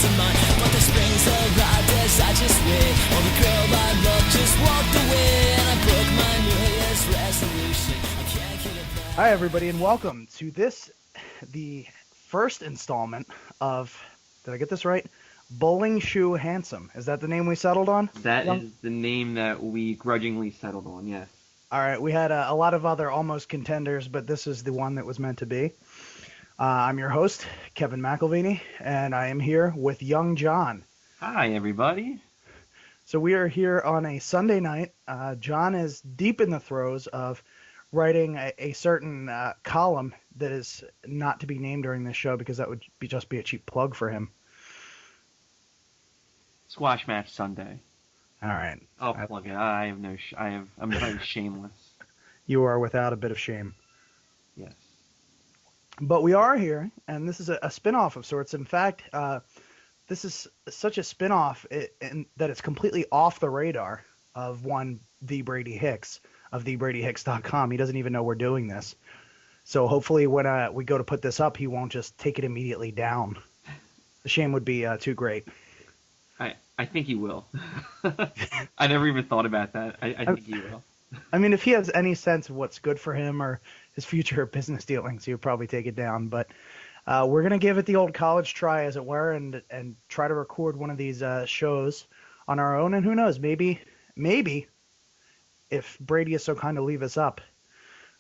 peace of mind. But the springs arrived as I just wait. Oh, the girl I love just walked away, and I broke my New Year's resolution. I can't get it back. Hi, everybody, and welcome to the first installment of, did I get this right? Bowling Shoe Handsome. Is that the name we settled on? That is the name that we grudgingly settled on, yes. All right, we had a lot of other almost contenders, but this is the one that was meant to be. I'm your host, Kevin McElvaney, and I am here with young John. Hi, everybody. So we are here on a Sunday night. John is deep in the throes of writing a certain column that is not to be named during this show because that would just be a cheap plug for him. Squash Match Sunday. All right. I'll plug it. I'm very shameless. You are without a bit of shame. Yes. But we are here, and this is a spin-off of sorts. In fact, this is such a spin-off that it's completely off the radar of one The Brady Hicks of thebradyhicks.com. He doesn't even know we're doing this. So hopefully when we go to put this up, he won't just take it immediately down. The shame would be too great. I think he will. I never even thought about that. I think he will. I mean, if he has any sense of what's good for him or his future business dealings, he would probably take it down. But we're going to give it the old college try, as it were, and try to record one of these shows on our own. And who knows, maybe, if Brady is so kind to leave us up,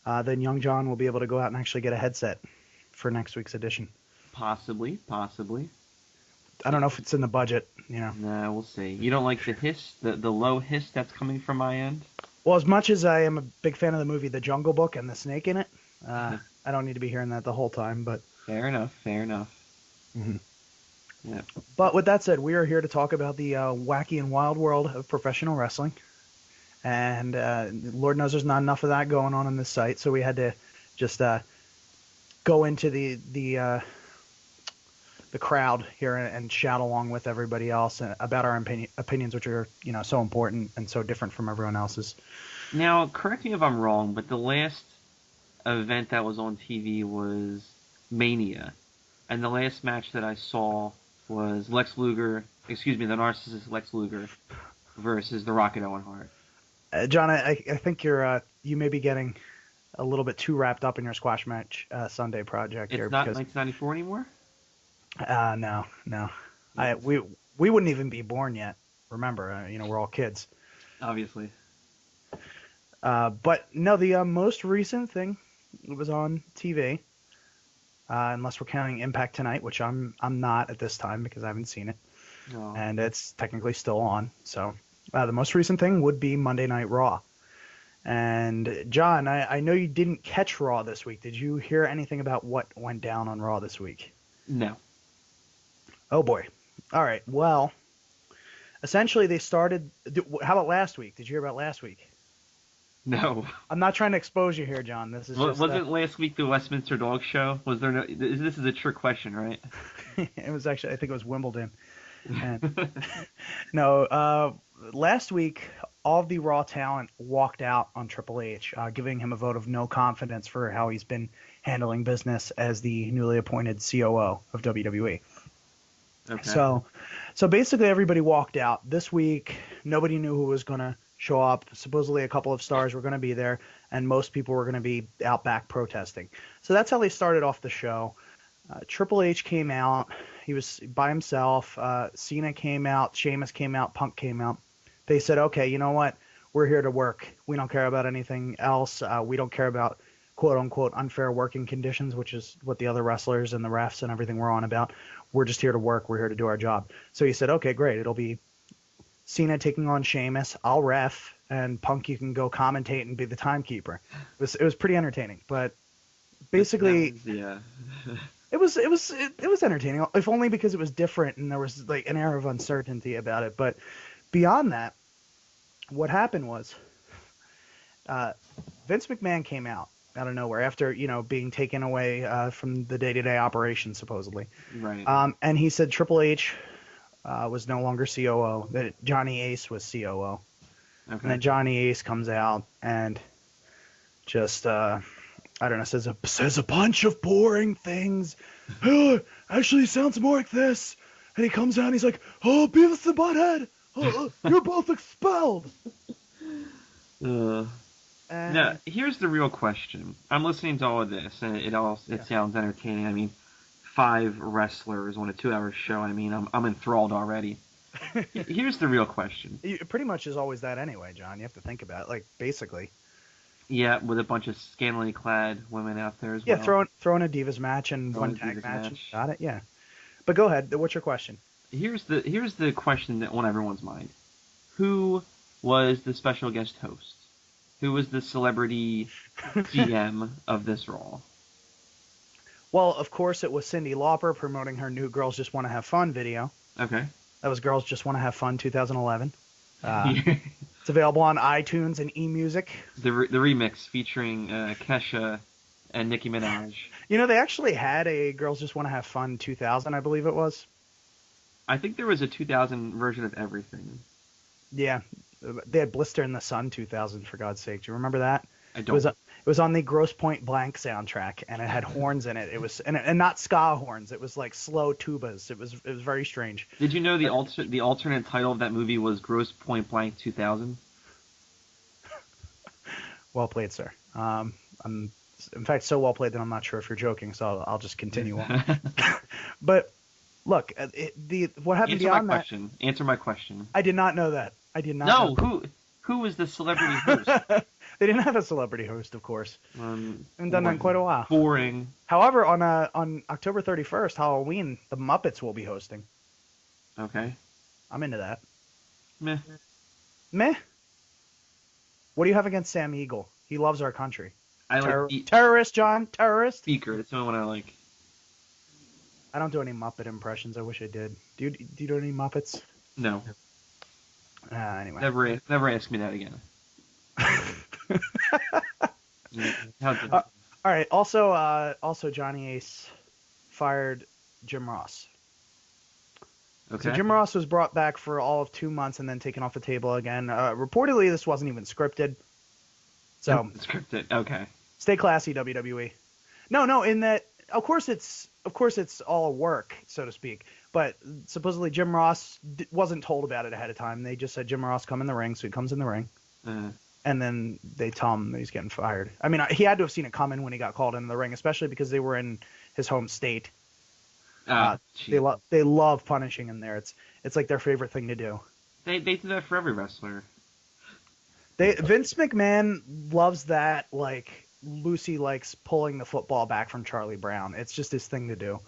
then young John will be able to go out and actually get a headset for next week's edition. Possibly. I don't know if it's in the budget, Nah, we'll see. You don't like the hiss, the low hiss that's coming from my end? Well, as much as I am a big fan of the movie The Jungle Book and the snake in it, I don't need to be hearing that the whole time. But Fair enough. Mm-hmm. Yeah. But with that said, we are here to talk about the wacky and wild world of professional wrestling. And Lord knows there's not enough of that going on this site, so we had to just go into the crowd here and shout along with everybody else about our opinions, which are so important and so different from everyone else's. Now, correct me if I'm wrong, but the last event that was on TV was Mania, and the last match that I saw was the narcissist Lex Luger versus the Rocket Owen Hart. John, I think you may be getting a little bit too wrapped up in your Squash Match Sunday project here. It's not 1994 anymore? No. We wouldn't even be born yet. Remember, we're all kids. Obviously. But no, the most recent thing was on TV, unless we're counting Impact Tonight, which I'm not at this time because I haven't seen it, and it's technically still on. So the most recent thing would be Monday Night Raw. And John, I know you didn't catch Raw this week. Did you hear anything about what went down on Raw this week? No. Oh boy. All right. Well, essentially they started. How about last week? Did you hear about last week? No. I'm not trying to expose you here, John. This is wasn't last week the Westminster Dog Show? Was there no? This is a trick question, right? It was actually. I think it was Wimbledon. And, no. Last week, all of the Raw talent walked out on Triple H, giving him a vote of no confidence for how he's been handling business as the newly appointed COO of WWE. Okay. So basically everybody walked out. This week, nobody knew who was going to show up. Supposedly a couple of stars were going to be there, and most people were going to be out back protesting. So that's how they started off the show. Triple H came out. He was by himself. Cena came out. Sheamus came out. Punk came out. They said, okay, you know what? We're here to work. We don't care about anything else. We don't care about quote-unquote unfair working conditions, which is what the other wrestlers and the refs and everything were on about. We're just here to work. We're here to do our job. So he said, okay, great. It'll be Cena taking on Sheamus. I'll ref, and Punk, you can go commentate and be the timekeeper. It was pretty entertaining, but basically, it was entertaining, if only because it was different and there was like an air of uncertainty about it. But beyond that, what happened was Vince McMahon came out of nowhere after, being taken away from the day-to-day operation, supposedly. Right. And he said Triple H was no longer COO, that Johnny Ace was COO. Okay. And then Johnny Ace comes out and just, says a bunch of boring things. Actually sounds more like this. and he comes out and he's like, "Oh, Beavis and Butthead, you're both expelled." Uh, And now, here's the real question. I'm listening to all of this, and it sounds entertaining. I mean, 5 wrestlers on a 2-hour show. I mean, I'm enthralled already. Here's the real question. it pretty much is always that anyway, John. You have to think about it, like basically. Yeah, with a bunch of scantily clad women out there as Yeah, well. throwing a Divas match and Throwing one a tag Divas match. match. Got it. Yeah. But go ahead. What's your question? Here's the question that on everyone's mind. Who was the special guest host? Who was the celebrity GM of this Raw? Well, of course, it was Cyndi Lauper promoting her new "Girls Just Want to Have Fun" video. Okay. That was "Girls Just Want to Have Fun" 2011. It's available on iTunes and eMusic. the remix featuring Kesha and Nicki Minaj. You know, they actually had a "Girls Just Want to Have Fun" 2000, I believe it was. I think there was a 2000 version of everything. Yeah, they had "Blister in the Sun" 2000, for God's sake. Do you remember that? I It don't. was on the Grosse Pointe Blank soundtrack, and it had horns in it. It was and not ska horns. It was like slow tubas. It was very strange. Did you know the alternate title of that movie was Grosse Pointe Blank 2000? Well played, sir. I'm in fact so well played that I'm not sure if you're joking, so I'll just continue on. But look, what happened Answer my beyond that? question. Answer my question. I did not know that. I did not. No, know who was the celebrity host? They didn't have a celebrity host, of course. Haven't done that in quite a while. Boring. However, on October 31st, Halloween, the Muppets will be hosting. Okay. I'm into that. Meh. Meh. What do you have against Sam Eagle? He loves our country. I like the Terrorist, John. Terrorist. speaker. That's the only one I like. I don't do any Muppet impressions. I wish I did. Do you do any Muppets? No. Anyway. Never ask me that again. How dare you. All right. Also, Johnny Ace fired Jim Ross. Okay. So Jim Ross was brought back for all of 2 months and then taken off the table again. Reportedly, this wasn't even scripted. So Scripted. Okay. stay classy, WWE. No. In that, of course, it's all work, so to speak. But supposedly Jim Ross wasn't told about it ahead of time. They just said Jim Ross come in the ring, so he comes in the ring. And then they tell him that he's getting fired. I mean, he had to have seen it coming when he got called into the ring, especially because they were in his home state. They love punishing him there. It's like their favorite thing to do. They do that for every wrestler. Vince McMahon loves that. Like Lucy likes pulling the football back from Charlie Brown. It's just his thing to do.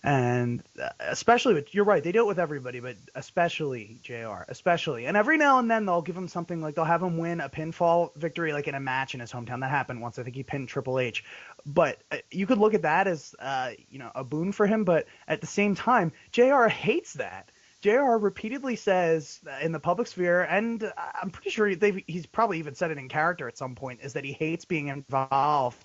And especially with, you're right, they do it with everybody, but especially JR, especially. And every now and then they'll give him something, like they'll have him win a pinfall victory, like in a match in his hometown. That happened once. I think he pinned Triple H. But you could look at that as, a boon for him. But at the same time, JR hates that. JR repeatedly says in the public sphere, and I'm pretty sure he's probably even said it in character at some point, is that he hates being involved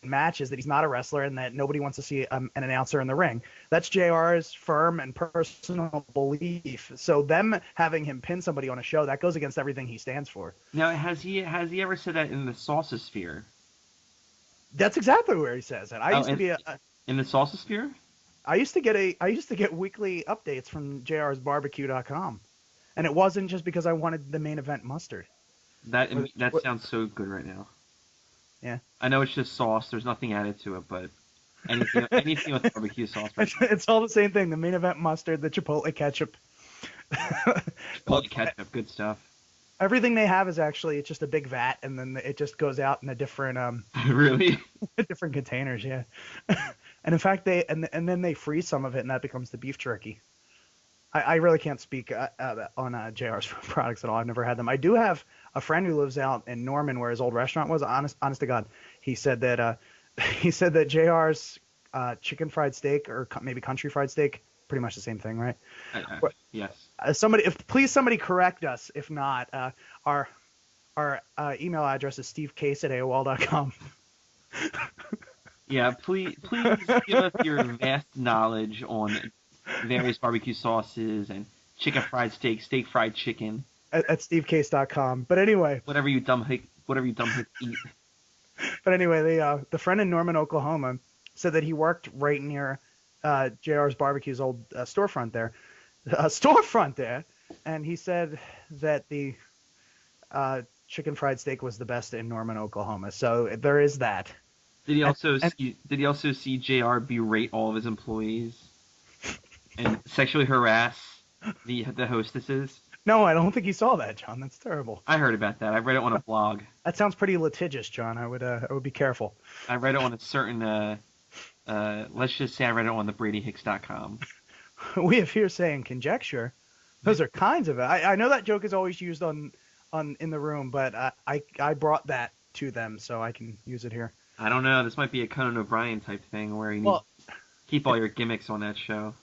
matches, that he's not a wrestler, and that nobody wants to see an announcer in the ring. That's JR's firm and personal belief. So them having him pin somebody on a show, that goes against everything he stands for. Now, has he ever said that in the salsa sphere? That's exactly where he says it. I used to be in the salsa sphere. I used to get weekly updates from JR'sBarbecue.com, and it wasn't just because I wanted the main event mustard. That sounds so good right now. Yeah. I know it's just sauce. There's nothing added to it, but anything with barbecue sauce. It's all the same thing. The main event mustard, the Chipotle ketchup. Chipotle ketchup, good stuff. Everything they have is actually, it's just a big vat, and then it just goes out in a different Really? different containers. Yeah. And in fact, and then they freeze some of it, and that becomes the beef jerky. I really can't speak on JR's products at all. I've never had them. I do have a friend who lives out in Norman, where his old restaurant was. Honest to God, he said that JR's chicken fried steak, or maybe country fried steak, pretty much the same thing, right? Yes. Please somebody correct us. If not, our email address is stevecase@aol.com. Yeah, please give us your vast knowledge on various barbecue sauces and chicken fried steak, steak fried chicken. At stevecase.com. But anyway. Whatever you dumb hicks eat. But anyway, the friend in Norman, Oklahoma, said that he worked right near JR's Barbecue's old storefront there, and he said that the chicken fried steak was the best in Norman, Oklahoma. So there is that. Did And he also see JR berate all of his employees and sexually harass the hostesses? no, I don't think he saw that, John. That's terrible. I heard about that. I read it on a blog. That sounds pretty litigious, John. I would be careful. I read it on a certain let's just say I read it on the BradyHicks.com. We have hearsay and conjecture. Those are kinds of it. I know that joke is always used on in the room, but I brought that to them, so I can use it here. I don't know. This might be a Conan O'Brien type thing where you need keep all your gimmicks on that show.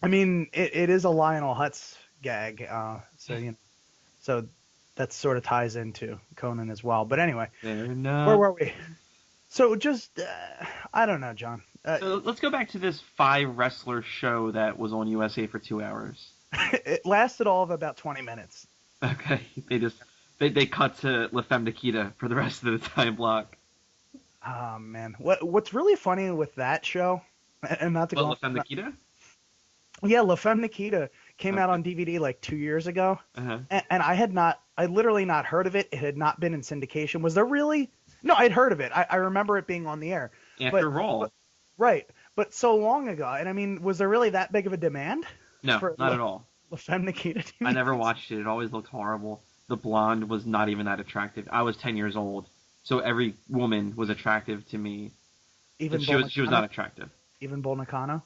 I mean, it is a Lionel Hutz gag, so that sort of ties into Conan as well. But anyway, where were we? So just I don't know, John. So let's go back to this 5 wrestler show that was on USA for 2 hours. It lasted all of about 20 minutes. Okay, they cut to La Femme Nikita for the rest of the time block. Oh man, what's really funny with that show, and not to go La Femme Nikita? Yeah, La Femme Nikita came out on DVD like 2 years ago, Uh-huh. and I literally not heard of it. It had not been in syndication. Was there really? No, I'd heard of it. I remember it being on the air. After Raw. Right, but so long ago. And I mean, was there really that big of a demand? No, not at all. La Femme Nikita TV? I never watched it. It always looked horrible. The blonde was not even that attractive. I was 10 years old, so every woman was attractive to me. Even she was not attractive. Even Bull Nakano?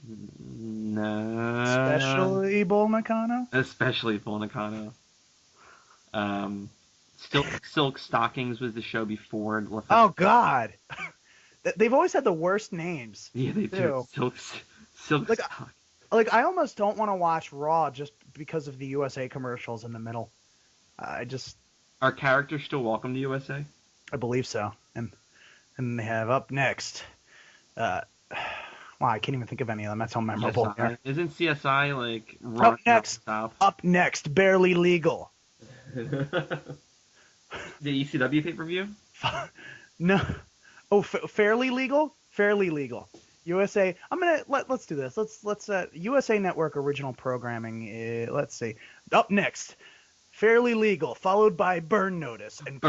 No. Especially Bull Nakano? Especially Bull Nakano. Silk Stockings was the show before. Oh, God. They've always had the worst names. Yeah, they do. Silk Stockings. Like, I almost don't want to watch Raw just because of the USA commercials in the middle. Are characters still welcome to USA? I believe so. And they have up next. Wow, I can't even think of any of them. That's how memorable they are. Isn't CSI like running Up next, Barely Legal. The ECW pay-per-view? No. Oh, Fairly Legal? Fairly Legal. USA. Let's do this. Let's USA Network original programming. Let's see. Up next, Fairly Legal, followed by Burn Notice and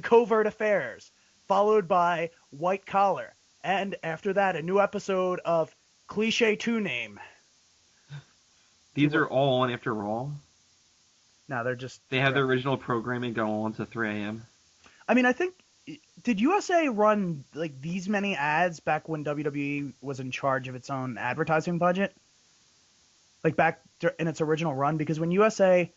Covert Affairs, followed by White Collar, and after that, a new episode of Cliche 2 Name. These are all on after Raw? No, they're just... They have their original programming go on to 3 a.m. I mean, I think... Did USA run like these many ads back when WWE was in charge of its own advertising budget? Like back in its original run? Because when USA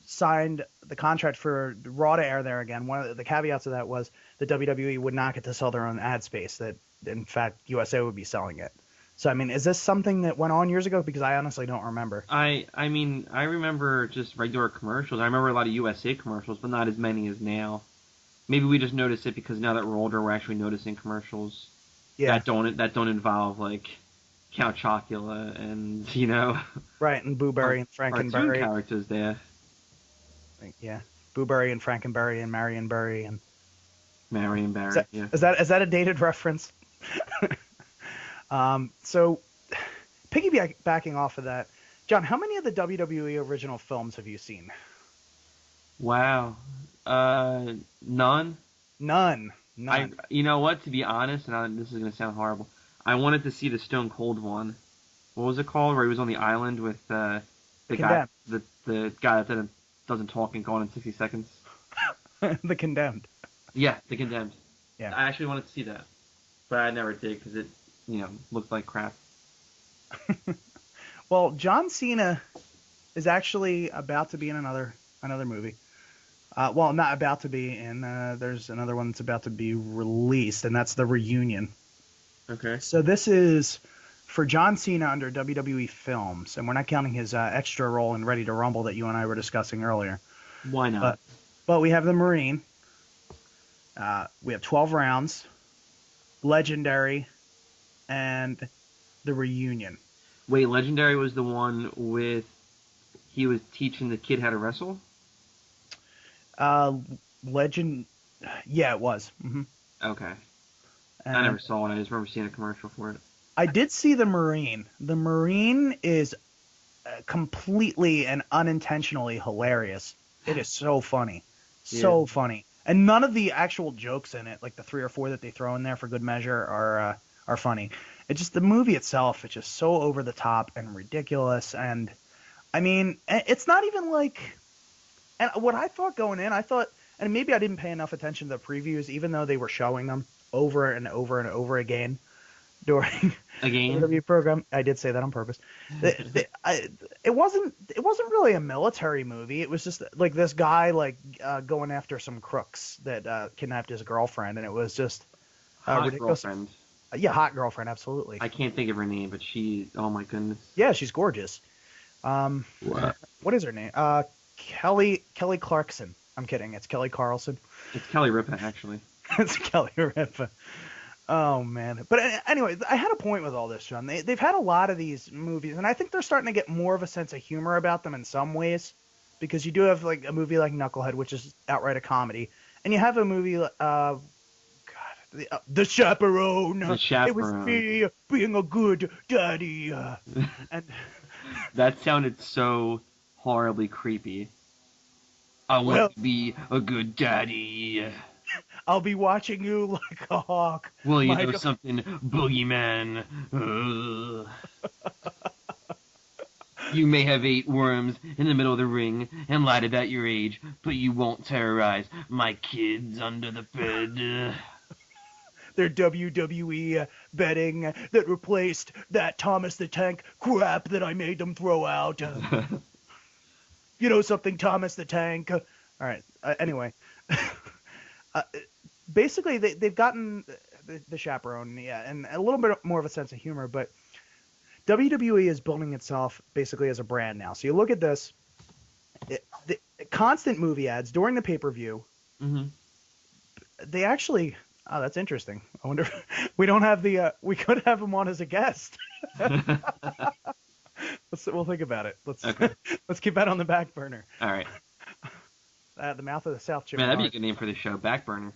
signed the contract for Raw to air there again, one of the caveats of that was that WWE would not get to sell their own ad space, that in fact USA would be selling it. So, I mean, is this something that went on years ago? Because I honestly don't remember. I mean, I remember just regular commercials. I remember a lot of USA commercials, but not as many as now. Maybe we just notice it because now that we're older, we're actually noticing commercials that don't involve like Count Chocula and right, and Booberry and Frankenberry. Cartoon characters there. Yeah, Booberry and Frankenberry and Marionberry and Marionberry. Is that a dated reference? So piggybacking off of that, John, how many of the WWE original films have you seen? Wow. None. None. You know what? To be honest, and this is going to sound horrible, I wanted to see the Stone Cold one. What was it called? Where he was on the island with the guy that doesn't talk and gone in 60 seconds. The Condemned. Yeah, The Condemned. Yeah. I actually wanted to see that, but I never did because it, looked like crap. Well, John Cena is actually about to be in another movie. Well, not about to be in. There's another one that's about to be released, and that's The Reunion. Okay. So this is for John Cena under WWE Films, and we're not counting his extra role in Ready to Rumble that you and I were discussing earlier. Why not? But we have The Marine. We have 12 Rounds, Legendary, and The Reunion. Wait, Legendary was the one with he was teaching the kid how to wrestle? Yeah, it was. Mm-hmm. Okay. I never saw it. I just remember seeing a commercial for it. I did see The Marine. The Marine is completely and unintentionally hilarious. It is so funny. So Yeah. funny. And none of the actual jokes in it, like the 3 or 4 that they throw in there for good measure, are funny. It's just the movie itself. It's just so over the top and ridiculous. And I mean, it's not even like. And what I thought going in, I thought, and maybe I didn't pay enough attention to the previews, even though they were showing them over and over and over again during the Again? WWE program. I did say that on purpose. It wasn't really a military movie. It was just like this guy going after some crooks that kidnapped his girlfriend, and it was just Hot ridiculous. girlfriend. Yeah, hot girlfriend, absolutely. I can't think of her name, but oh my goodness. Yeah, she's gorgeous. What? What is her name? Kelly Clarkson. I'm kidding. It's Kelly Carlson. It's Kelly Ripa, actually. It's Kelly Ripa. Oh man. But anyway, I had a point with all this, John. They've had a lot of these movies, and I think they're starting to get more of a sense of humor about them in some ways, because you do have like a movie like Knucklehead, which is outright a comedy, and you have a movie, The Chaperone. The Chaperone. It was me being a good daddy, and That sounded so horribly creepy. I want to be a good daddy. I'll be watching you like a hawk. Well, you My know God. something, boogeyman. Ugh. You may have ate worms in the middle of the ring and lied about your age, but you won't terrorize my kids under the bed. Their WWE betting that replaced that Thomas the Tank crap that I made them throw out. You know something, Thomas the Tank? All right. Anyway. Basically, they've gotten the Chaperone, yeah, and a little bit more of a sense of humor, but WWE is building itself basically as a brand now. So you look at this, the constant movie ads during the pay-per-view, Mm-hmm. they actually, oh, that's interesting. I wonder if we don't have we could have him on as a guest. We'll think about it. Okay. Let's keep that on the back burner. All right. The mouth of the South Chip. Man, that'd be a good name for the show, Backburner.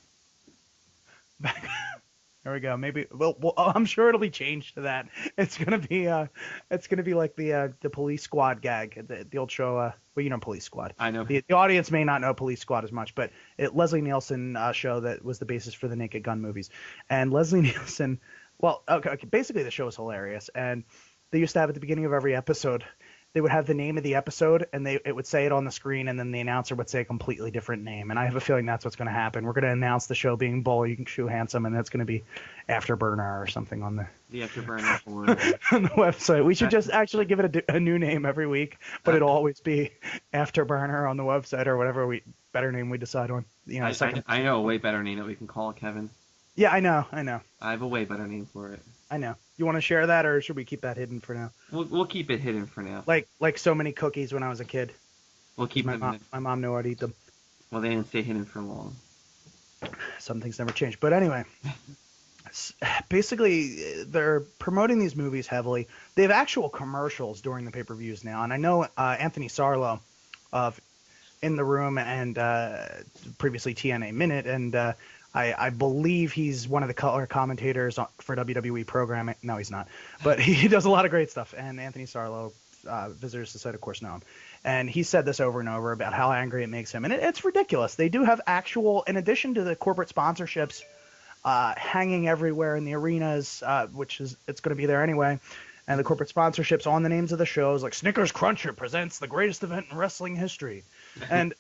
There we go. Maybe. Well, I'm sure it'll be changed to that. It's gonna be like the Police Squad gag, the old show. Well, you know Police Squad. I know. The audience may not know Police Squad as much, but Leslie Nielsen show that was the basis for the Naked Gun movies. And Leslie Nielsen, well, okay, basically the show is hilarious, and they used to have at the beginning of every episode, they would have the name of the episode, and it would say it on the screen, and then the announcer would say a completely different name. And I have a feeling that's what's going to happen. We're going to announce the show being Bull You Can Shoe Handsome, and that's going to be Afterburner or something on the Afterburner for on the website. We should just actually give it a new name every week, but it'll always be Afterburner on the website or whatever better name we decide on. You know, I know a way better name that we can call it, Kevin. Yeah, I know. I have a way better name for it. I know. You want to share that, or should we keep that hidden for now? We'll keep it hidden for now. Like so many cookies when I was a kid. We'll keep them. My mom knew I'd eat them. Well, they didn't stay hidden for long. Some things never change. But anyway, basically, they're promoting these movies heavily. They have actual commercials during the pay-per-views now. And I know Anthony Sarlo of In the Room and previously TNA Minute, and I believe he's one of the color commentators for WWE programming. No, he's not. But he does a lot of great stuff. And Anthony Sarlo, visitors to the site, of course, know him. And he said this over and over about how angry it makes him. And it's ridiculous. They do have actual, in addition to the corporate sponsorships hanging everywhere in the arenas, it's going to be there anyway, and the corporate sponsorships on the names of the shows, like Snickers Cruncher presents the greatest event in wrestling history. And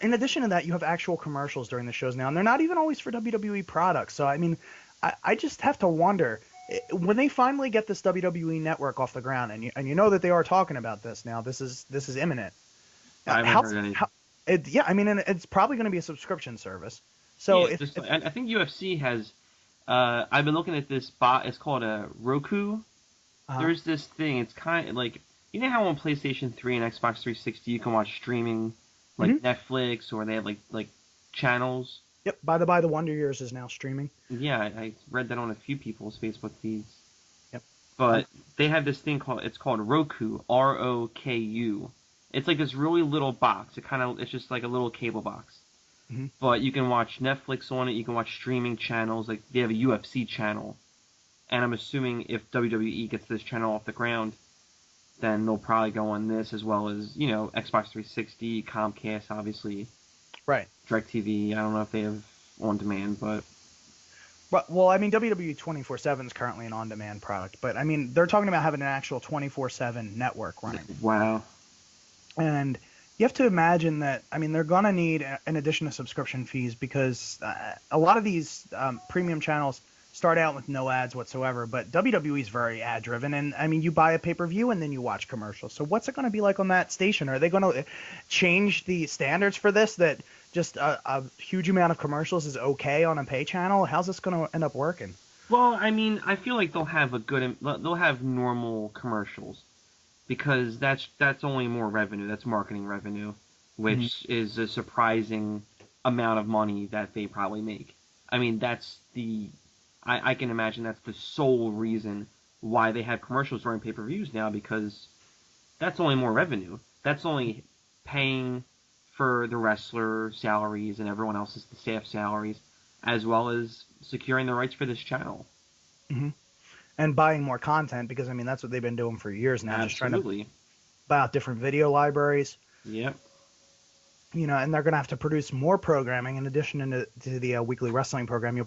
in addition to that, you have actual commercials during the shows now, and they're not even always for WWE products. So, I mean, I just have to wonder, when they finally get this WWE network off the ground, and you know that they are talking about this now, this is imminent. I haven't heard anything. Yeah, I mean, and it's probably going to be a subscription service. So yeah, I think UFC has. I've been looking at this bot. It's called a Roku. There's this thing. It's kind of like, you know how on PlayStation 3 and Xbox 360 you can watch streaming, like Netflix, or they have like channels. Yep. By the by, The Wonder Years is now streaming. Yeah, I read that on a few people's Facebook feeds. Yep. But they have this thing called Roku, ROKU. It's like this really little box. It's just like a little cable box. Mm-hmm. But you can watch Netflix on it. You can watch streaming channels. Like they have a UFC channel. And I'm assuming if WWE gets this channel off the ground, then they'll probably go on this as well as, Xbox 360, Comcast, obviously, Right. DirecTV. I don't know if they have on demand, but Well, I mean, WWE 24/7 is currently an on-demand product, but I mean, they're talking about having an actual 24/7 network running. wow. And you have to imagine that, I mean, they're going to need an addition to subscription fees because a lot of these premium channels start out with no ads whatsoever, but WWE is very ad driven. And I mean, you buy a pay-per-view and then you watch commercials. So what's it going to be like on that station? Are they going to change the standards for this, that just a huge amount of commercials is okay on a pay channel? How's this going to end up working? Well, I mean, I feel like they'll have normal commercials because that's only more revenue. That's marketing revenue, which is a surprising amount of money that they probably make. I mean, I can imagine that's the sole reason why they have commercials during pay-per-views now, because that's only more revenue. That's only paying for the wrestler salaries and everyone else's staff salaries, as well as securing the rights for this channel. Mm-hmm. And buying more content, because I mean, that's what they've been doing for years now. Absolutely. Just trying to buy out different video libraries. Yep. And they're going to have to produce more programming in addition to the weekly wrestling programming.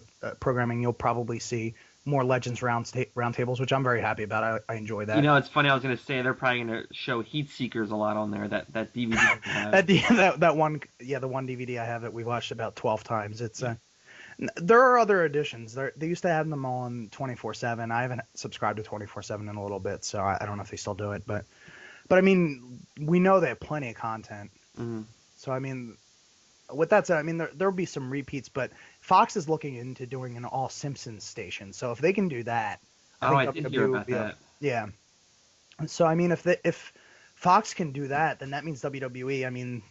You'll probably see more Legends roundtables, which I'm very happy about. I enjoy that. It's funny. I was going to say they're probably going to show Heat Seekers a lot on there. That DVD. that one, the one DVD I have that we watched about 12 times. It's there are other editions. They used to have them on 24/7. I haven't subscribed to 24/7 in a little bit, so I don't know if they still do it. But I mean, we know they have plenty of content. Mm-hmm. So, I mean, with that said, I mean, there'll be some repeats, but Fox is looking into doing an all Simpsons station. So if they can do that, I did hear about that. Yeah. So, I mean, if Fox can do that, then that means WWE, I mean,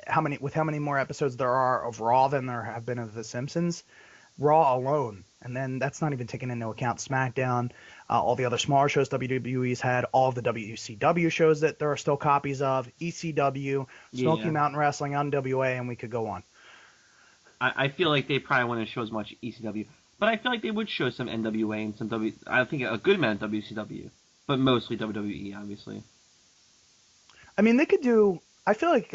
how many more episodes there are of Raw than there have been of The Simpsons? Raw alone. And then that's not even taking into account SmackDown, all the other smaller shows WWE's had, all of the WCW shows that there are still copies of, ECW, Smoky Mountain Wrestling, NWA, and we could go on. I feel like they probably wouldn't show as much ECW, but I feel like they would show some NWA and some I think a good amount of WCW, but mostly WWE, obviously. I mean, they could do, I feel like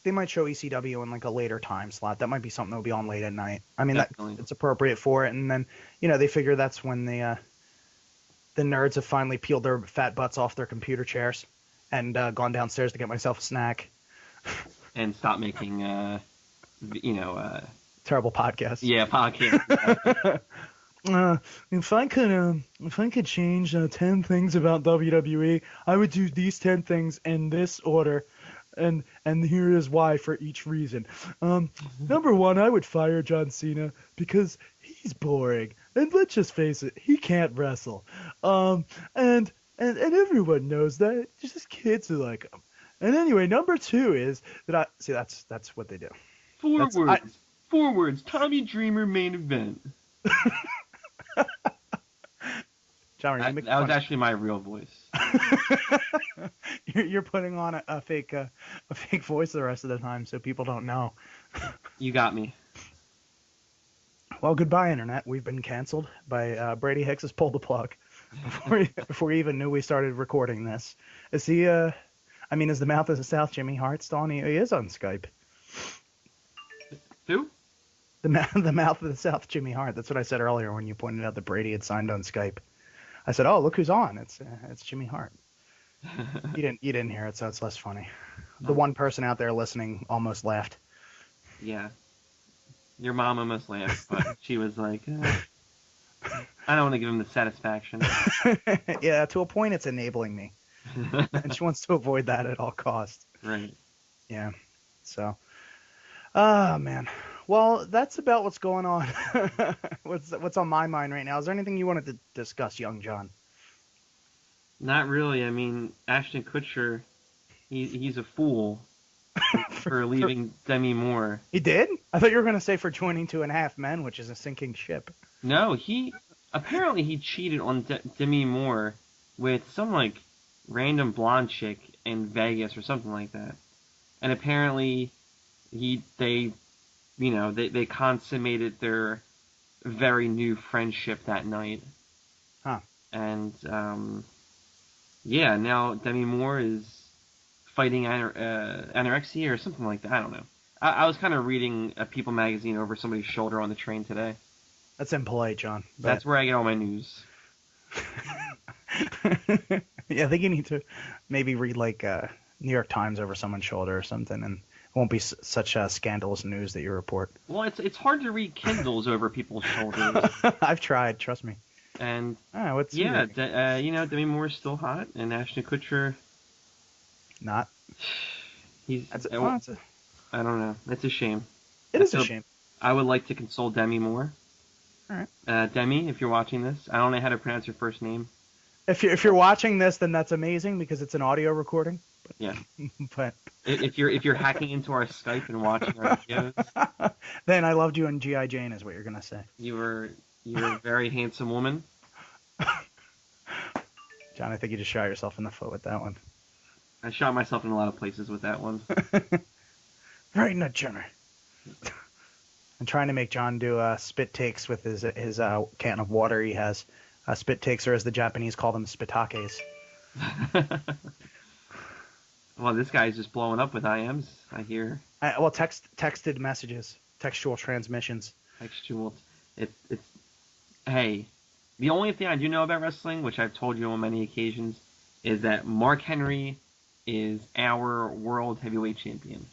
they might show ECW in like a later time slot. That might be something that will be on late at night. I mean, it's appropriate for it. And then, they figure that's when the nerds have finally peeled their fat butts off their computer chairs and gone downstairs to get myself a snack. And stop making, terrible podcasts. Yeah, podcasts. If I could change 10 things about WWE, I would do these 10 things in this order. And here is why for each reason. Number one, I would fire John Cena because he's boring. And let's just face it, he can't wrestle. And everyone knows that. Just kids who like him. And anyway, number two is that that's what they do. Forwards, Tommy Dreamer main event. John, that was actually my real voice. You're putting on a fake voice the rest of the time, so people don't know. You got me. Well, goodbye, Internet. We've been canceled by Brady Hicks has pulled the plug before he even knew we started recording this. Is he? Is the Mouth of the South Jimmy Hart still on? He is on Skype. Who? The Mouth of the South Jimmy Hart. That's what I said earlier when you pointed out that Brady had signed on Skype. I said, "Oh, look who's on! It's Jimmy Hart." You didn't hear it, so it's less funny. The one person out there listening almost laughed. Yeah, your mom almost laughed, but she was like, "I don't want to give him the satisfaction." Yeah, to a point, it's enabling me, and she wants to avoid that at all costs. Right. Yeah. So, man. Well, that's about what's going on. What's on my mind right now? Is there anything you wanted to discuss, young John? Not really. I mean, Ashton Kutcher, he's a fool for leaving Demi Moore. He did? I thought you were going to say for joining 2.5 Men, which is a sinking ship. No, apparently he cheated on Demi Moore with some like random blonde chick in Vegas or something like that. And apparently they consummated their very new friendship that night. And yeah, now Demi Moore is fighting anorexia or something like that. I don't know. I was kind of reading a People magazine over somebody's shoulder on the train today. That's impolite, John. That's where I get all my news. Yeah, I think you need to maybe read like New York Times over someone's shoulder or something, and it won't be such scandalous news that you report. Well, it's hard to read Kindles over people's shoulders. I've tried, trust me. And What's yeah, Demi Moore's still hot, and Ashton Kutcher, not? he's. That's I don't know. It's a shame. It is a shame. I would like to console Demi Moore. All right. Demi, if you're watching this, I don't know how to pronounce your first name. If you're watching this, then that's amazing because it's an audio recording. Yeah. But if you're hacking into our Skype and watching our videos, then I loved you in G.I. Jane is what you're gonna say. you're a very handsome woman. John, I think you just shot yourself in the foot with that one. I shot myself in a lot of places with that one. Right in the center. I'm trying to make John do spit takes with his can of water he has. Spit takes, or as the Japanese call them, spitakes. Well, this guy's just blowing up with IMs, I hear. Texted messages, textual transmissions. Textual. It's hey, the only thing I do know about wrestling, which I've told you on many occasions, is that Mark Henry is our world heavyweight champion.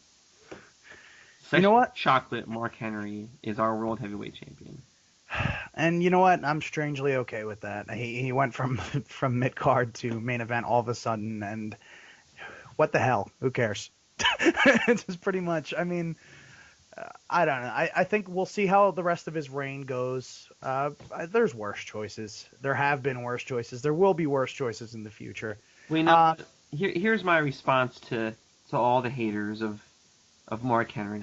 You know what? Chocolate Mark Henry is our world heavyweight champion. And you know what? I'm strangely okay with that. He went from mid card to main event all of a sudden, and what the hell? Who cares? It's just pretty much. I mean, I don't know. I think we'll see how the rest of his reign goes. There's worse choices. There have been worse choices. There will be worse choices in the future. We know. Here's my response to all the haters of Mark Henry.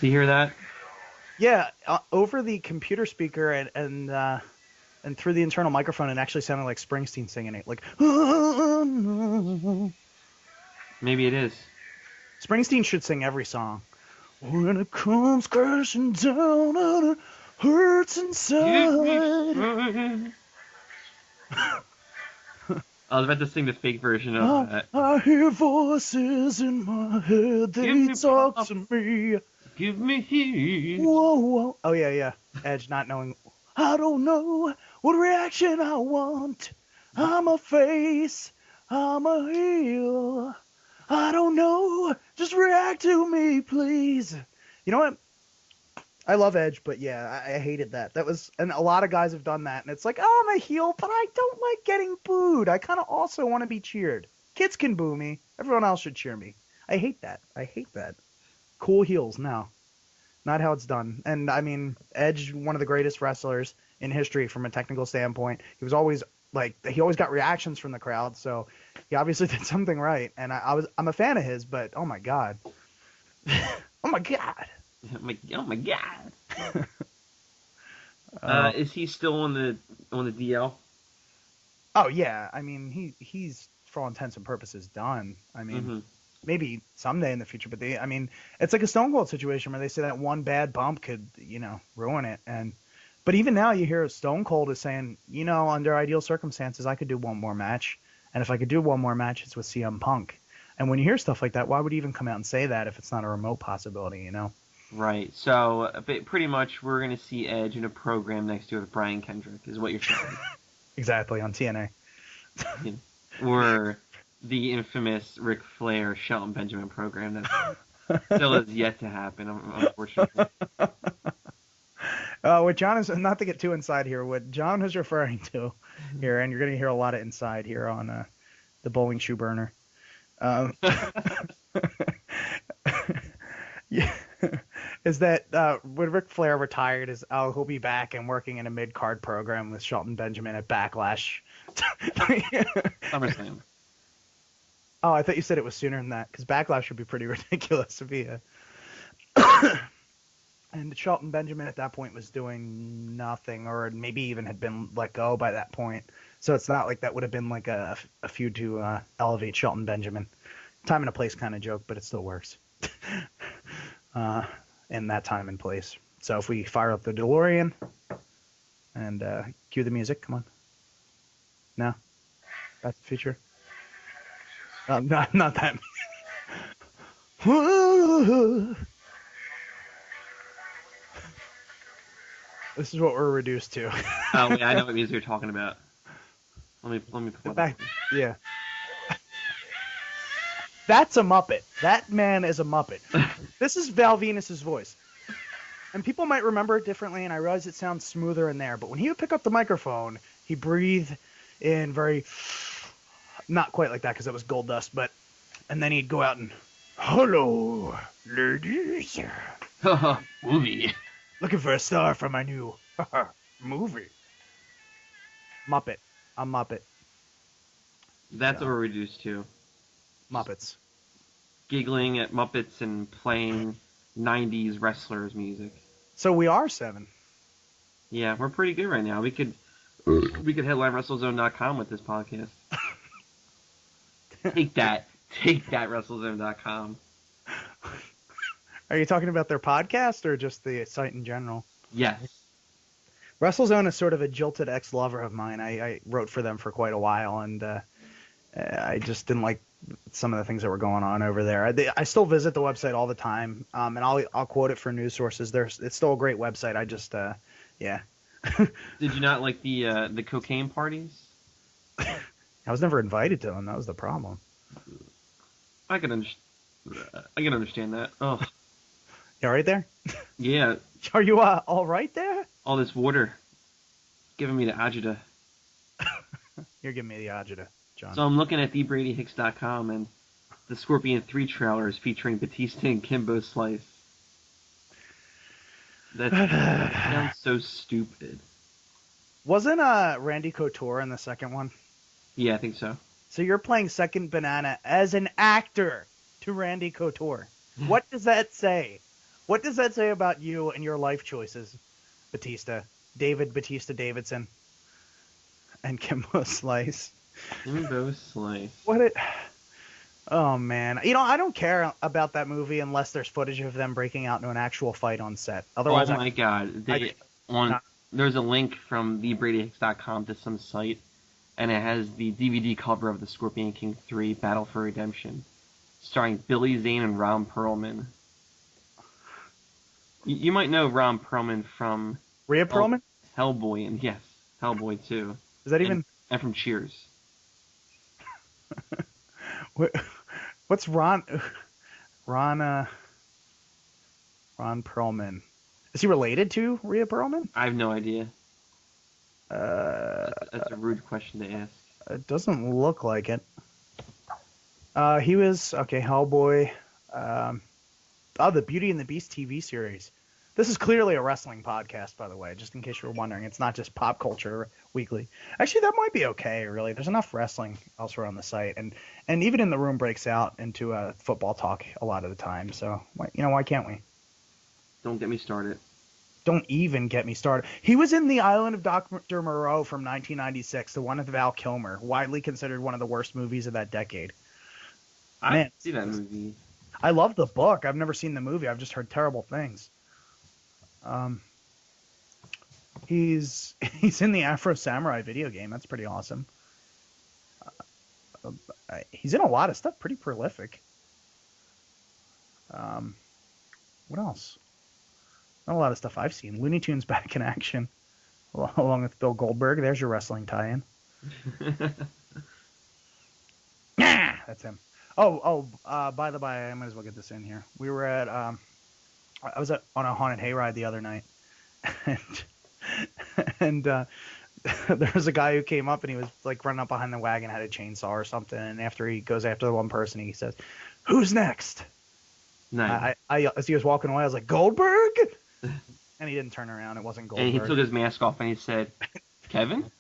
Do you hear that? Yeah, over the computer speaker and through the internal microphone, it actually sounded like Springsteen singing it. Like, maybe it is. Springsteen should sing every song. When it comes crashing down and it hurts inside. I was about to sing the fake version of that. I hear voices in my head, they talk to me. Give me heat. Whoa, whoa. Oh, yeah. Edge not knowing. I don't know what reaction I want. I'm a face. I'm a heel. I don't know. Just react to me, please. You know what? I love Edge, but yeah, I hated that. That was, and a lot of guys have done that, and it's like, oh, I'm a heel, but I don't like getting booed. I kind of also want to be cheered. Kids can boo me. Everyone else should cheer me. I hate that. Cool heels, no. Not how it's done. And, I mean, Edge, one of the greatest wrestlers in history from a technical standpoint. He was always, he always got reactions from the crowd, so he obviously did something right. And I'm a fan of his, but, oh, my God. Oh, my God. Oh my God! Is he still on the DL? Oh yeah, I mean he's for all intents and purposes done. I mean maybe someday in the future, but it's like a Stone Cold situation where they say that one bad bump could ruin it. But even now you hear Stone Cold is saying under ideal circumstances I could do one more match, and if I could do one more match it's with CM Punk. And when you hear stuff like that, why would he even come out and say that if it's not a remote possibility? Right. So, pretty much, we're going to see Edge in a program next to it with Brian Kendrick, is what you're saying. Exactly, on TNA. Or the infamous Ric Flair Shelton Benjamin program that still has yet to happen, unfortunately. What John is, not to get too inside here, what John is referring to here, and you're going to hear a lot of inside here on the Bowling Shoe Burner. Yeah. Is that when Ric Flair retired, he'll be back and working in a mid-card program with Shelton Benjamin at Backlash. SummerSlam. Oh, I thought you said it was sooner than that, because Backlash would be pretty ridiculous to be a... And Shelton Benjamin at that point was doing nothing, or maybe even had been let go by that point. So it's not like that would have been like a feud to elevate Shelton Benjamin. Time and a place kind of joke, but it still works. In that time and place. So if we fire up the DeLorean and cue the music, come on. No? Back to the Future? Not that. This is what we're reduced to. Oh, wait, I know what music you're talking about. Let me pull it Back, up. yeah. That's a Muppet. That man is a Muppet. This is Val Venus's voice. And people might remember it differently, and I realize it sounds smoother in there, but when he would pick up the microphone, he breathed in very, not quite like that because it was gold dust, but, and then he'd go out and, hello, ladies. Movie. Looking for a star for my new movie. Muppet. I'm Muppet. That's what we're reduced to. Muppets. Giggling at Muppets and playing 90s wrestlers music. So we are 7. Yeah, we're pretty good right now. We could headline WrestleZone.com with this podcast. Take that, WrestleZone.com. Are you talking about their podcast or just the site in general? Yes. WrestleZone is sort of a jilted ex-lover of mine. I wrote for them for quite a while, and I just didn't like some of the things that were going on over there. I still visit the website all the time, and I'll quote it for news sources. It's still a great website. I just, yeah. Did you not like the cocaine parties? I was never invited to them. That was the problem. I can understand that. Oh. You all right there? Yeah. Are you all right there? All this water giving me the agita. You're giving me the agita, John. So I'm looking at thebradyhicks.com, and the Scorpion 3 trailer is featuring Batista and Kimbo Slice. That sounds so stupid. Wasn't Randy Couture in the second one? Yeah, I think so. So you're playing second banana as an actor to Randy Couture. What does that say? What does that say about you and your life choices, Batista? David Batista Davidson and Kimbo Slice. Kimbo Slice. Oh, man. You know, I don't care about that movie unless there's footage of them breaking out into an actual fight on set. Otherwise, oh, my God. There's a link from thebradyhicks.com to some site, and it has the DVD cover of The Scorpion King 3 Battle for Redemption, starring Billy Zane and Ron Perlman. You might know Ron Perlman from... Rhea Perlman? Hellboy, and yes, Hellboy 2. Is that even... And from Cheers. What's Ron Perlman? Is he related to Rhea Perlman? I have no idea. That's a rude question to ask. It doesn't look like it. He was Hellboy. The Beauty and the Beast TV series. This is clearly a wrestling podcast, by the way, just in case you were wondering. It's not just Pop Culture Weekly. Actually, that might be okay, really. There's enough wrestling elsewhere on the site, and even in the room breaks out into football talk a lot of the time. So, why can't we? Don't get me started. Don't even get me started. He was in The Island of Dr. Moreau from 1996, the one with Val Kilmer, widely considered one of the worst movies of that decade. I didn't see that movie. I love the book. I've never seen the movie. I've just heard terrible things. He's in the Afro Samurai video game. That's pretty awesome. He's in a lot of stuff. Pretty prolific. What else? Not a lot of stuff I've seen. Looney Tunes Back in Action, along with Bill Goldberg. There's your wrestling tie-in. That's him. By the by, I might as well get this in here. We were at, I was on a haunted hayride the other night, and there was a guy who came up and he was like running up behind the wagon, had a chainsaw or something, and after he goes after the one person, he says, "Who's next?" Nice. As he was walking away, I was like, "Goldberg?" And he didn't turn around. It wasn't Goldberg. And he took his mask off and he said, "Kevin?"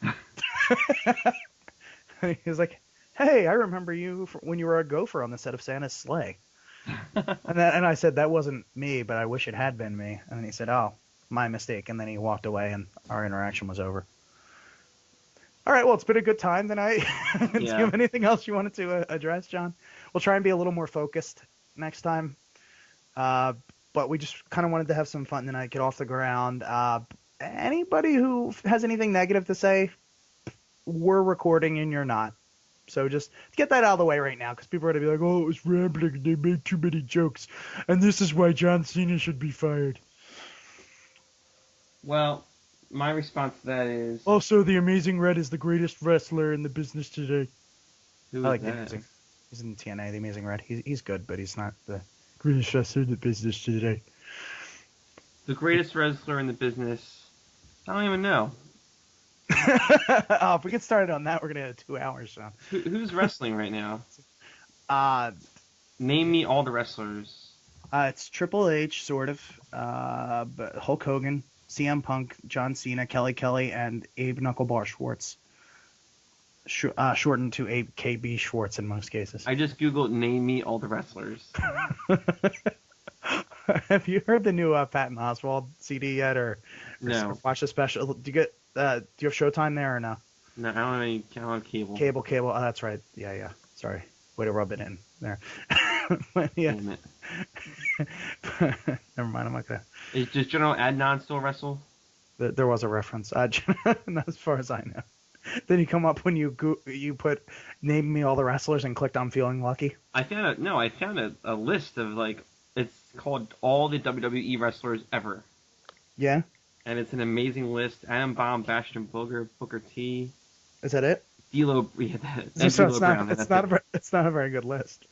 He was like, "Hey, I remember you when you were a gopher on the set of Santa's Sleigh." and I said, "That wasn't me, but I wish it had been me." And then he said, "Oh, my mistake." And then he walked away and our interaction was over. All right, well, it's been a good time tonight. Do you have anything else you wanted to address, John? We'll try and be a little more focused next time. but we just kind of wanted to have some fun tonight, get off the ground. Anybody who has anything negative to say, we're recording and you're not. So just get that out of the way right now, because people are going to be like, oh, it was rambling, they made too many jokes, and this is why John Cena should be fired. Well, my response to that is... Also, the Amazing Red is the greatest wrestler in the business today. Who I like is the that? Amazing. He's in TNA, the Amazing Red. He's good, but he's not the greatest wrestler in the business today. The greatest wrestler in the business? I don't even know. Oh, if we get started on that, we're gonna have 2 hours, Sean. Who's wrestling right now? Uh, Name me all the wrestlers. it's Triple H, sort of. But Hulk Hogan, CM Punk, John Cena, Kelly, and Abe Knucklebar Schwartz. Shortened to Abe KB Schwartz in most cases. I just googled name me all the wrestlers. Have you heard the new Patton Oswalt CD yet, or No. watch the special? Do you have Showtime there or no? No, I don't have cable. Cable. Oh, that's right. Yeah. Sorry. Way to rub it in there. But, yeah. Damn it. Never mind. I'm not gonna. Does General Adnan still wrestle? There was a reference. Not as far as I know. Did he come up when you put name me all the wrestlers and clicked on feeling lucky? I found a list of it's called all the WWE wrestlers ever. Yeah. And it's an amazing list. Adam Bomb, Bastion Booger, Booker T, Is that it? D'Lo, and So D'Lo Brown. it's not a very good list.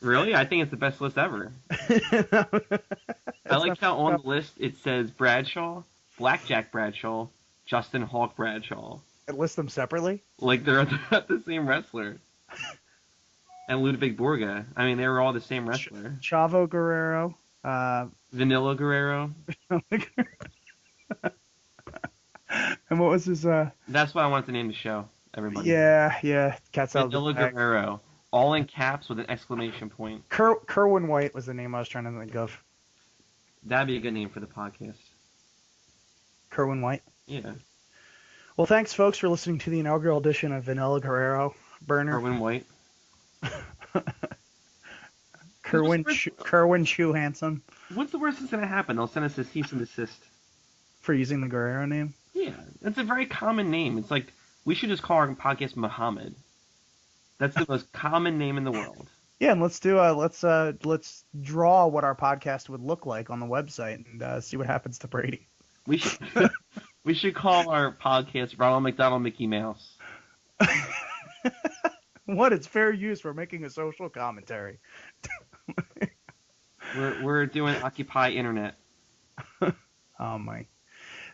Really? I think it's the best list ever. I like how on the list it says Bradshaw, Blackjack Bradshaw, Justin Hawk Bradshaw. It lists them separately. Like they're not the same wrestler. And Ludwig Borga. I mean, they were all the same wrestler. Chavo Guerrero. Vanilla Guerrero. And what was his? That's what I wanted to name the show. Everybody. Yeah. Cat's out of the Vanilla bag. Guerrero. All in caps with an exclamation point. Kerwin White was the name I was trying to think of. That'd be a good name for the podcast. Kerwin White. Yeah. Well, thanks, folks, for listening to the inaugural edition of Vanilla Guerrero Burner. Kerwin White. Kerwin Shoe Handsome What's the worst that's going to happen? They'll send us a cease and desist. for using the Guerrero name. Yeah. That's a very common name. It's like, we should just call our podcast Muhammad. That's the most common name in the world. Yeah, and let's do let's draw what our podcast would look like on the website and see what happens to Brady. We should we should call our podcast Ronald McDonald Mickey Mouse. What? It's fair use. We're making a social commentary. We're doing Occupy Internet. Oh my!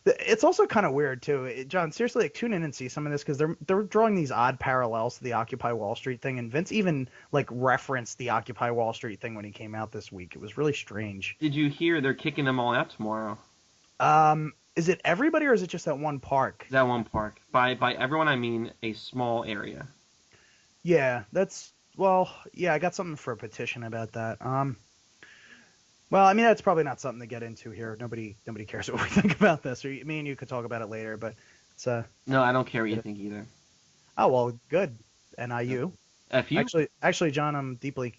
It's also kind of weird too, John. Seriously, like, tune in and see some of this, because they're drawing these odd parallels to the Occupy Wall Street thing, and Vince even referenced the Occupy Wall Street thing when he came out this week. It was really strange. Did you hear they're kicking them all out tomorrow? Is it everybody, or is it just that one park? That one park. By everyone, I mean a small area. Yeah, I got something for a petition about that. Well, I mean, that's probably not something to get into here. Nobody cares what we think about this. Or me and you could talk about it later, but it's No, I don't care what you think either. Oh, well, good. NIU. If you Actually, John, I'm deeply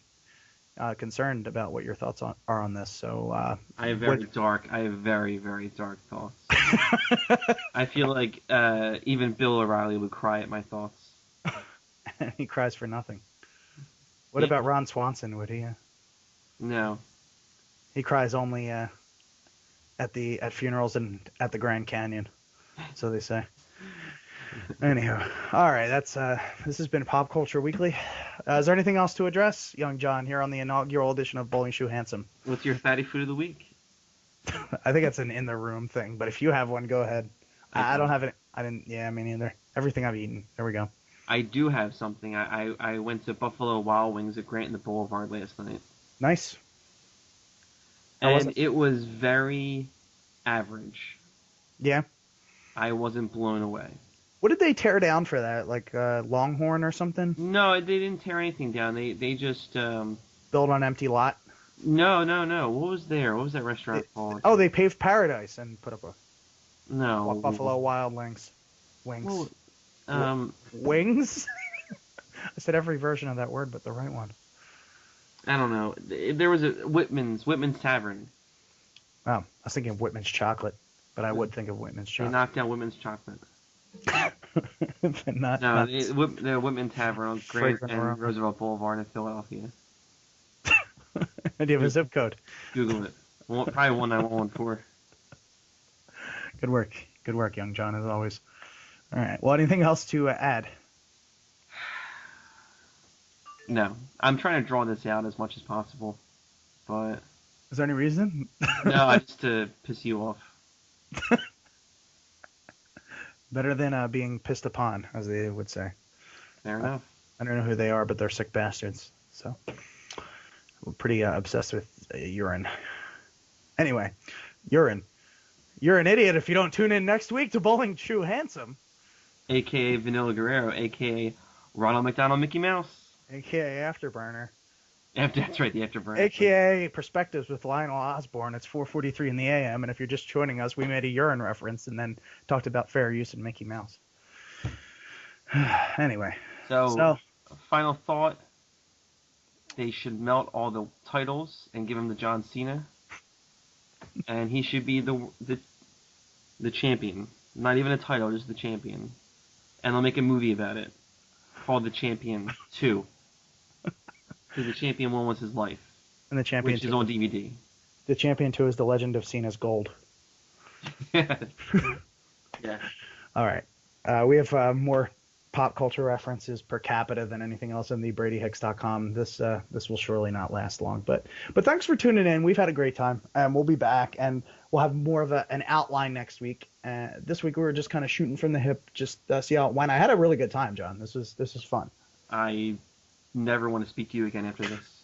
concerned about what your thoughts are on this. So I have very, very dark thoughts. I feel like even Bill O'Reilly would cry at my thoughts. he cries for nothing. What Yeah. about Ron Swanson? Would he? No. He cries only at funerals and at the Grand Canyon, so they say. Anyhow, all right. This has been Pop Culture Weekly. Is there anything else to address, young John, here on the inaugural edition of Bowling Shoe Handsome? What's your fatty food of the week? I think it's an in the room thing, but if you have one, go ahead. I don't have it. I didn't. Yeah, me neither. Everything I've eaten. There we go. I do have something. I went to Buffalo Wild Wings at Grant and the Boulevard last night. Nice. How was And it? it was very average. Yeah. I wasn't blown away. What did they tear down for that? Longhorn or something? No, they didn't tear anything down. They just Built on empty lot? No. What was there? What was that restaurant called? Oh, they paved paradise and put up No. Buffalo Wild Wings. Wings. Well, Wings? I said every version of that word but the right one. I don't know. There was a Whitman's Tavern. Oh, I was thinking of Whitman's chocolate, but I would think of Whitman's They chocolate. knocked down Whitman's chocolate. But not, No, not the Whitman Tavern on Grant Fragrant and aroma. Roosevelt Boulevard in Philadelphia. Do you have a zip code? Google it. Probably 19114. Good work, young John, as always. All right. Well, anything else to add? No, I'm trying to draw this out as much as possible, but Is there any reason? no, just to piss you off. Better than being pissed upon, as they would say. Fair enough. I don't know who they are, but they're sick bastards. So we're pretty obsessed with urine. Anyway, urine. You're an idiot if you don't tune in next week to Bowling True Handsome, AKA Vanilla Guerrero, AKA Ronald McDonald Mickey Mouse. aka Afterburner, That's right, the Afterburner. aka Perspectives with Lionel Osborne. It's 4:43 in the AM, and if you're just joining us, we made a urine reference and then talked about fair use in Mickey Mouse. Anyway, So, final thought. They should melt all the titles and give him to John Cena. And he should be the champion. Not even a title, just the champion. And they'll make a movie about it called The Champion 2. Because the Champion 1 was his life, and the champion which is two, on DVD. the champion 2 is the Legend of Cena's Gold. Yeah. All right. We have more pop culture references per capita than anything else on the BradyHicks.com. This will surely not last long, but thanks for tuning in. We've had a great time, and we'll be back, and we'll have more of an outline next week. This week we were just kind of shooting from the hip, just see how it went. I had a really good time, John. This was fun. I never want to speak to you again after this.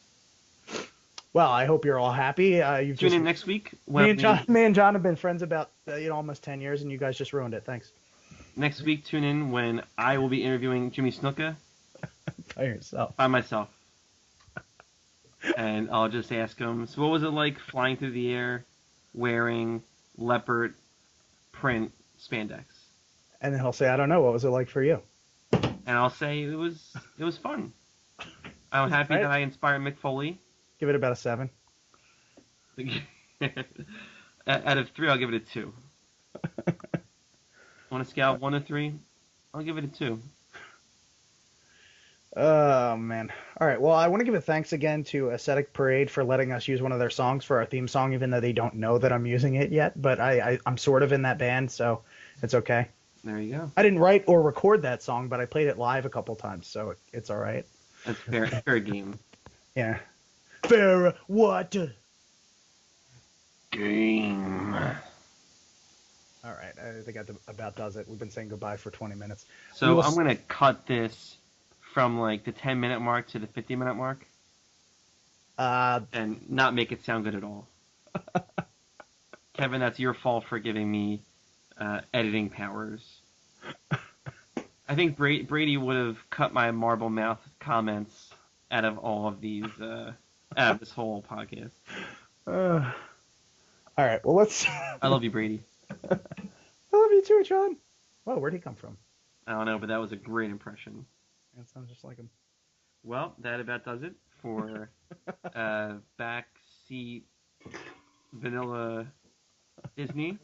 Well, I hope you're all happy. You've Tune just, in next week. me and John have been friends about almost 10 years, and you guys just ruined it. Thanks. Next week, tune in when I will be interviewing Jimmy Snuka By yourself. by myself. And I'll just ask him, so what was it like flying through the air wearing leopard print spandex? And then he'll say, I don't know, what was it like for you? And I'll say it was fun. I'm happy that I inspired Mick Foley. Give it about a 7. Out of 3, I'll give it a 2. On a scale of 1 to 3, I'll give it a 2. Oh, man. All right. Well, I want to give a thanks again to Aesthetic Parade for letting us use one of their songs for our theme song, even though they don't know that I'm using it yet. But I'm sort of in that band, so it's okay. There you go. I didn't write or record that song, but I played it live a couple times, so it's all right. That's fair game. Yeah. Fair what? Game. All right. I think that about does it. We've been saying goodbye for 20 minutes. So I'm going to cut this from like the 10-minute mark to the 50-minute mark and not make it sound good at all. Kevin, that's your fault for giving me editing powers. I think Brady would have cut my marble mouth comments out of all of these, out of this whole podcast. All right. Well, let's. I love you, Brady. I love you too, John. Whoa, where'd he come from? I don't know, but that was a great impression. That sounds just like him. Well, that about does it for backseat vanilla Disney.